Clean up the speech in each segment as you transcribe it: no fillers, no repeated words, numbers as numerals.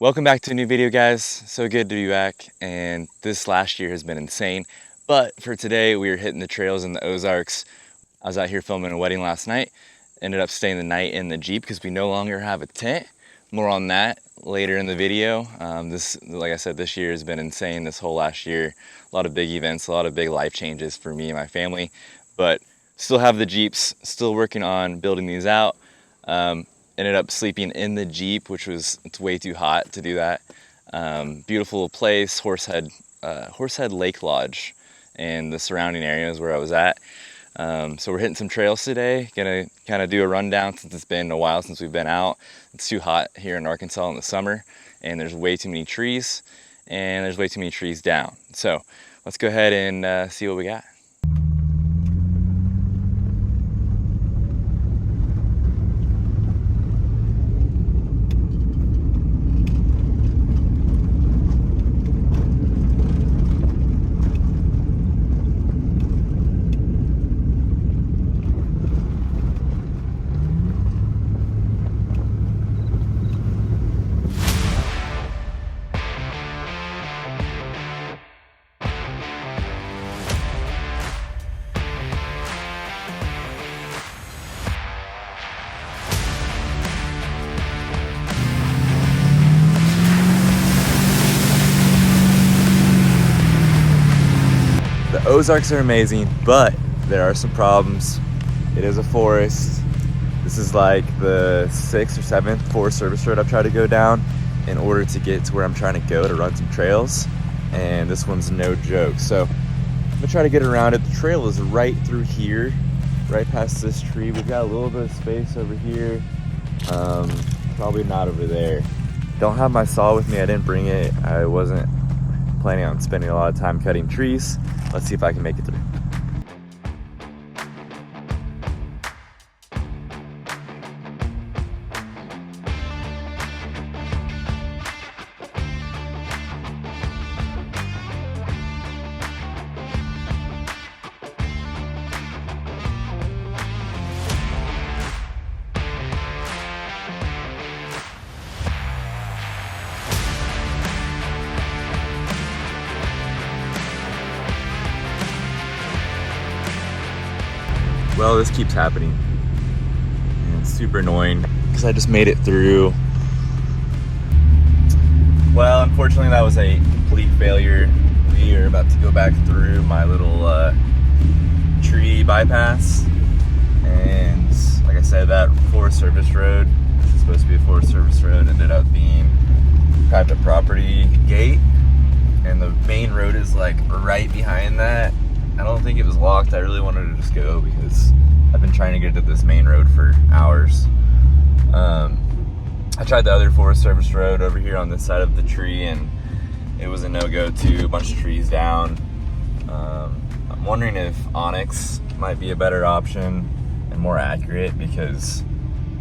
Welcome back to a new video, guys. So good to be back, and this last year has been insane. But for today, we are hitting the trails in the Ozarks. I was out here filming a wedding last night. Ended up staying the night in the Jeep because we no longer have a tent. More on that later in the video. Like I said, this year has been insane. This whole last year, a lot of big events, a lot of big life changes for me and my family. But still have the Jeeps. Still working on building these out. Ended up sleeping in the Jeep, it's way too hot to do that. Beautiful place, Horsehead Lake Lodge, and the surrounding areas where I was at. So we're hitting some trails today. Gonna kind of do a rundown since it's been a while since we've been out. It's too hot here in Arkansas in the summer, and there's way too many trees, and there's way too many trees down. So let's go ahead and see what we got. The Ozarks are amazing, but there are some problems. It is a forest. This is like the 6th or 7th Forest Service road I've tried to go down in order to get to where I'm trying to go to run some trails, and this one's no joke. So I'm gonna try to get around it. The trail is right through here, right past this tree. We've got a little bit of space over here, probably not over there. Don't have my saw with me. I didn't bring it. I wasn't planning on spending a lot of time cutting trees. Let's see if I can make it through. Well, this keeps happening, and it's super annoying because I just made it through. Well, unfortunately, that was a complete failure. We are about to go back through my little tree bypass, and like I said, that Forest Service road, which is supposed to be a Forest Service road, ended up being private property gate, and the main road is like right behind that. I don't think it was locked. I really wanted to just go because I've been trying to get to this main road for hours. I tried the other Forest Service road over here on this side of the tree, and it was a no-go too. A bunch of trees down. I'm wondering if Onyx might be a better option and more accurate, because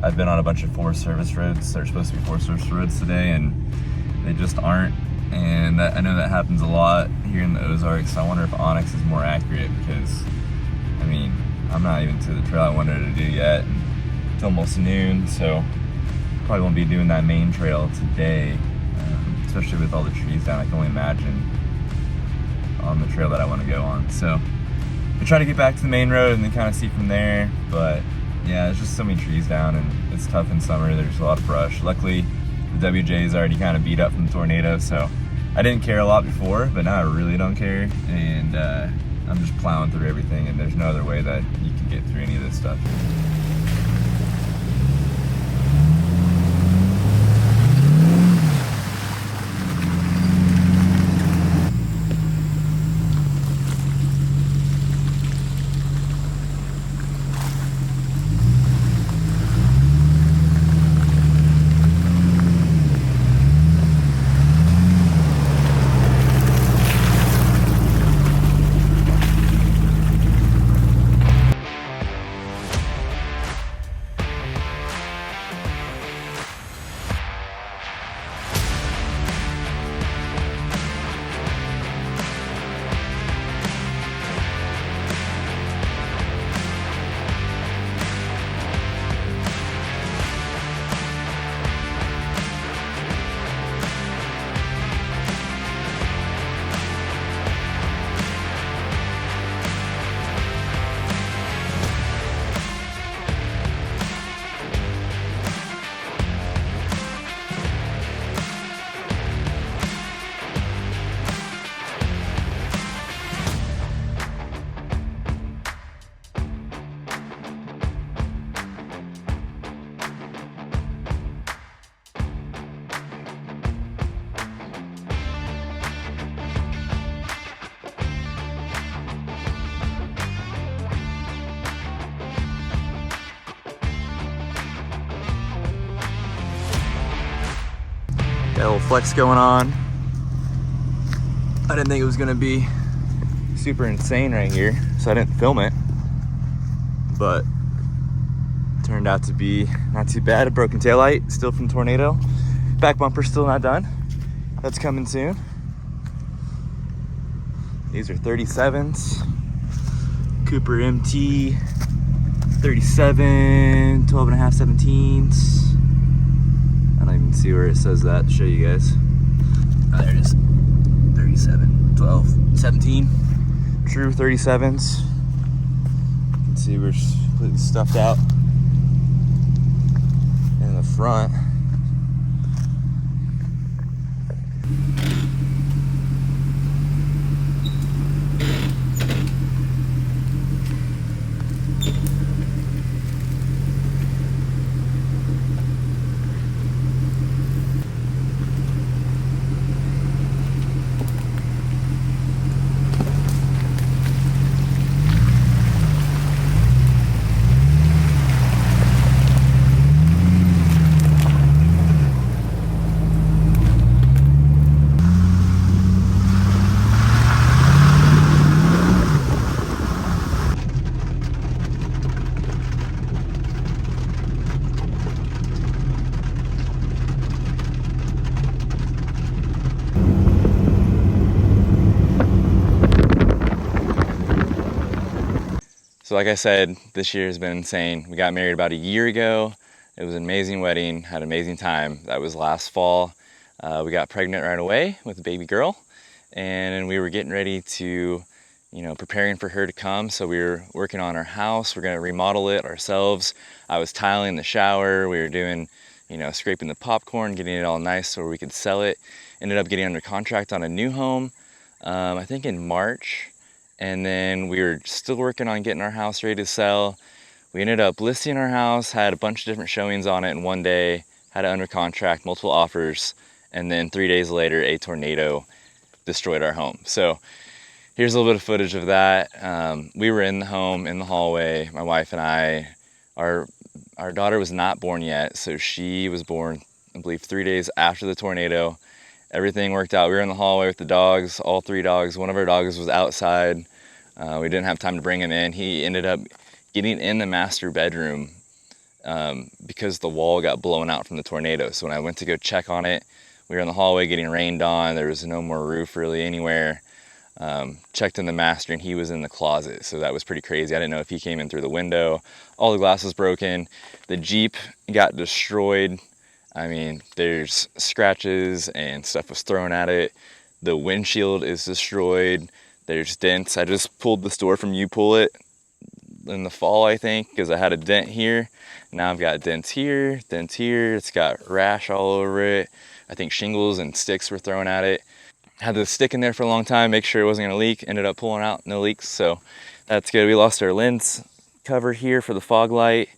I've been on a bunch of Forest Service roads. They're supposed to be Forest Service roads today, and they just aren't. And I know that happens a lot here in the Ozarks, so I wonder if Onyx is more accurate, because, I mean, I'm not even to the trail I wanted to do yet. And it's almost noon, so probably won't be doing that main trail today, especially with all the trees down. I can only imagine on the trail that I want to go on. So I try to get back to the main road and then kind of see from there. But yeah, there's just so many trees down, and it's tough in summer. There's a lot of brush. Luckily, the WJ is already kind of beat up from the tornado, so I didn't care a lot before, but now I really don't care, and I'm just plowing through everything, and there's no other way that you can get through any of this stuff. Got a little flex going on. I didn't think it was gonna be super insane right here, so I didn't film it. But it turned out to be not too bad. A broken taillight, still from tornado. Back bumper still not done. That's coming soon. These are 37s. Cooper MT 37, 12 and a half 17s. I don't even see where it says that to show you guys. Oh, there it is. 37, 12, 17. True 37s. You can see we're completely stuffed out in the front. So like I said, this year has been insane. We got married about a year ago. It was an amazing wedding, had an amazing time. That was last fall. We got pregnant right away with a baby girl, and we were getting ready to, preparing for her to come. So we were working on our house. We're gonna remodel it ourselves. I was tiling the shower. We were doing, scraping the popcorn, getting it all nice so we could sell it. Ended up getting under contract on a new home, I think in March. And then we were still working on getting our house ready to sell. We ended up listing our house, had a bunch of different showings on it in one day, had it under contract, multiple offers, and then 3 days later, a tornado destroyed our home. So here's a little bit of footage of that. We were in the home, in the hallway, my wife and I. Our daughter was not born yet, so she was born, I believe, 3 days after the tornado. Everything worked out. We were in the hallway with the dogs, all 3 dogs. One of our dogs was outside. We didn't have time to bring him in. He ended up getting in the master bedroom because the wall got blown out from the tornado. So when I went to go check on it, we were in the hallway getting rained on. There was no more roof really anywhere. Checked in the master and he was in the closet. So that was pretty crazy. I didn't know if he came in through the window. All the glass was broken. The Jeep got destroyed. I mean, there's scratches and stuff was thrown at it. The windshield is destroyed. There's dents. I just pulled this door from U-Pull-It in the fall, I think, because I had a dent here. Now I've got dents here, dents here. It's got rash all over it. I think shingles and sticks were thrown at it. Had the stick in there for a long time, make sure it wasn't gonna leak. Ended up pulling out, no leaks, so that's good. We lost our lens cover here for the fog light.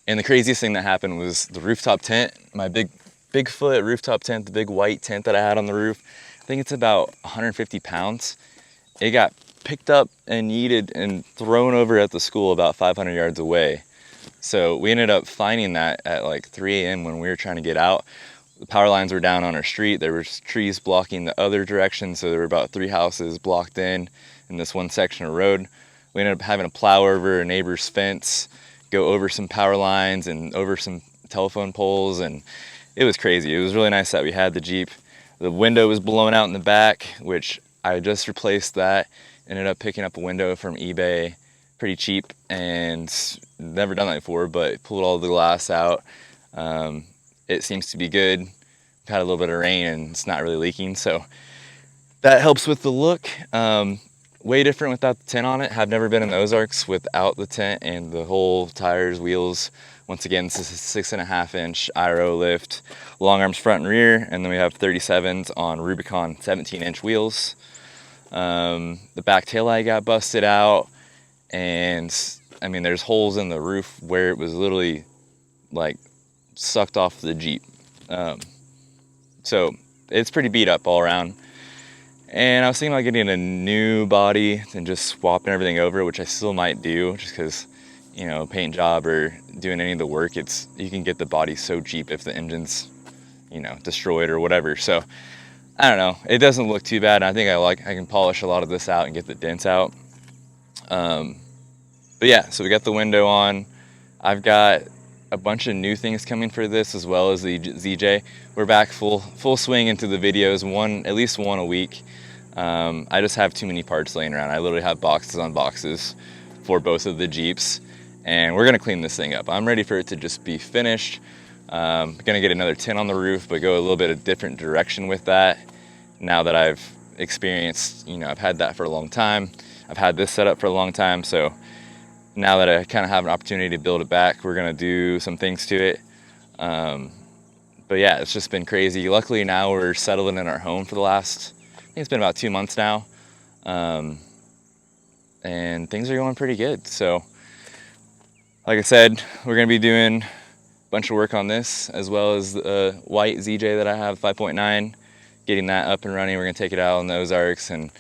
And the craziest thing that happened was the rooftop tent, my Bigfoot rooftop tent, the big white tent that I had on the roof. I think it's about 150 pounds. It got picked up and yeeted and thrown over at the school about 500 yards away. So we ended up finding that at like 3 a.m. when we were trying to get out. The power lines were down on our street. There was trees blocking the other direction. So there were about 3 houses blocked in this one section of road. We ended up having to plow over a neighbor's fence, go over some power lines and over some telephone poles, and it was crazy. It was really nice that we had the Jeep. The window was blown out in the back, which I just replaced that. Ended up picking up a window from eBay, pretty cheap, and never done that before, but pulled all the glass out. It seems to be good. We've had a little bit of rain and it's not really leaking, so that helps with the look. Way different without the tent on it. Have never been in the Ozarks without the tent and the whole tires, wheels. Once again, this is a 6.5 inch IRO lift, long arms front and rear, and then we have 37s on Rubicon 17-inch wheels. The back taillight got busted out, and I mean, there's holes in the roof where it was literally like sucked off the Jeep. So it's pretty beat up all around. And I was thinking about getting a new body and just swapping everything over, which I still might do, just because, paint job or doing any of the work, you can get the body so cheap if the engine's destroyed or whatever. So I don't know, it doesn't look too bad. I think I can polish a lot of this out and get the dents out. But yeah, so we got the window on. I've got a bunch of new things coming for this, as well as the ZJ. We're back full swing into the videos, at least one a week. I just have too many parts laying around. I literally have boxes on boxes for both of the Jeeps, and we're gonna clean this thing up. I'm ready for it to just be finished. Gonna get another tint on the roof, but go a little bit of different direction with that. Now that I've experienced, I've had that for a long time. I've had this set up for a long time, so now that I kind of have an opportunity to build it back, we're gonna do some things to it. But yeah, it's just been crazy. Luckily now we're settling in our home for the last, I think it's been about 2 months now. And things are going pretty good. So like I said, we're gonna be doing a bunch of work on this, as well as the white ZJ that I have, 5.9, getting that up and running. We're gonna take it out on the Ozarks and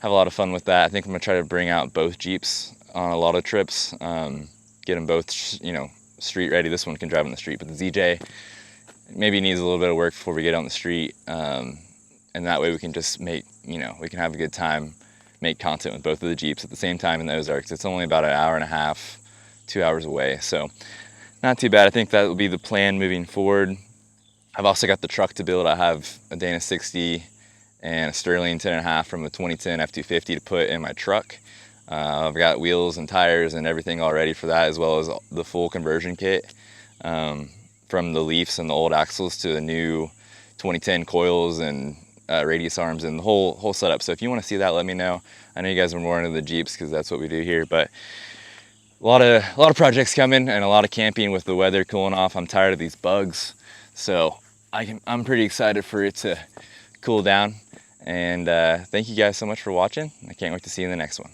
have a lot of fun with that. I think I'm gonna try to bring out both Jeeps on a lot of trips, get them both, street ready. This one can drive on the street, but the ZJ maybe needs a little bit of work before we get on the street. And that way we can just we can have a good time, make content with both of the Jeeps at the same time in the Ozarks. It's only about an hour and a half, 2 hours away. So not too bad. I think that will be the plan moving forward. I've also got the truck to build. I have a Dana 60 and a Sterling 10.5 from a 2010 F250 to put in my truck. I've got wheels and tires and everything all ready for that, as well as the full conversion kit, from the leafs and the old axles to the new 2010 coils and radius arms and the whole setup. So if you want to see that, let me know. I know you guys are more into the Jeeps because that's what we do here, but a lot of projects coming and a lot of camping with the weather cooling off. I'm tired of these bugs, so I'm pretty excited for it to cool down. And thank you guys so much for watching. I can't wait to see you in the next one.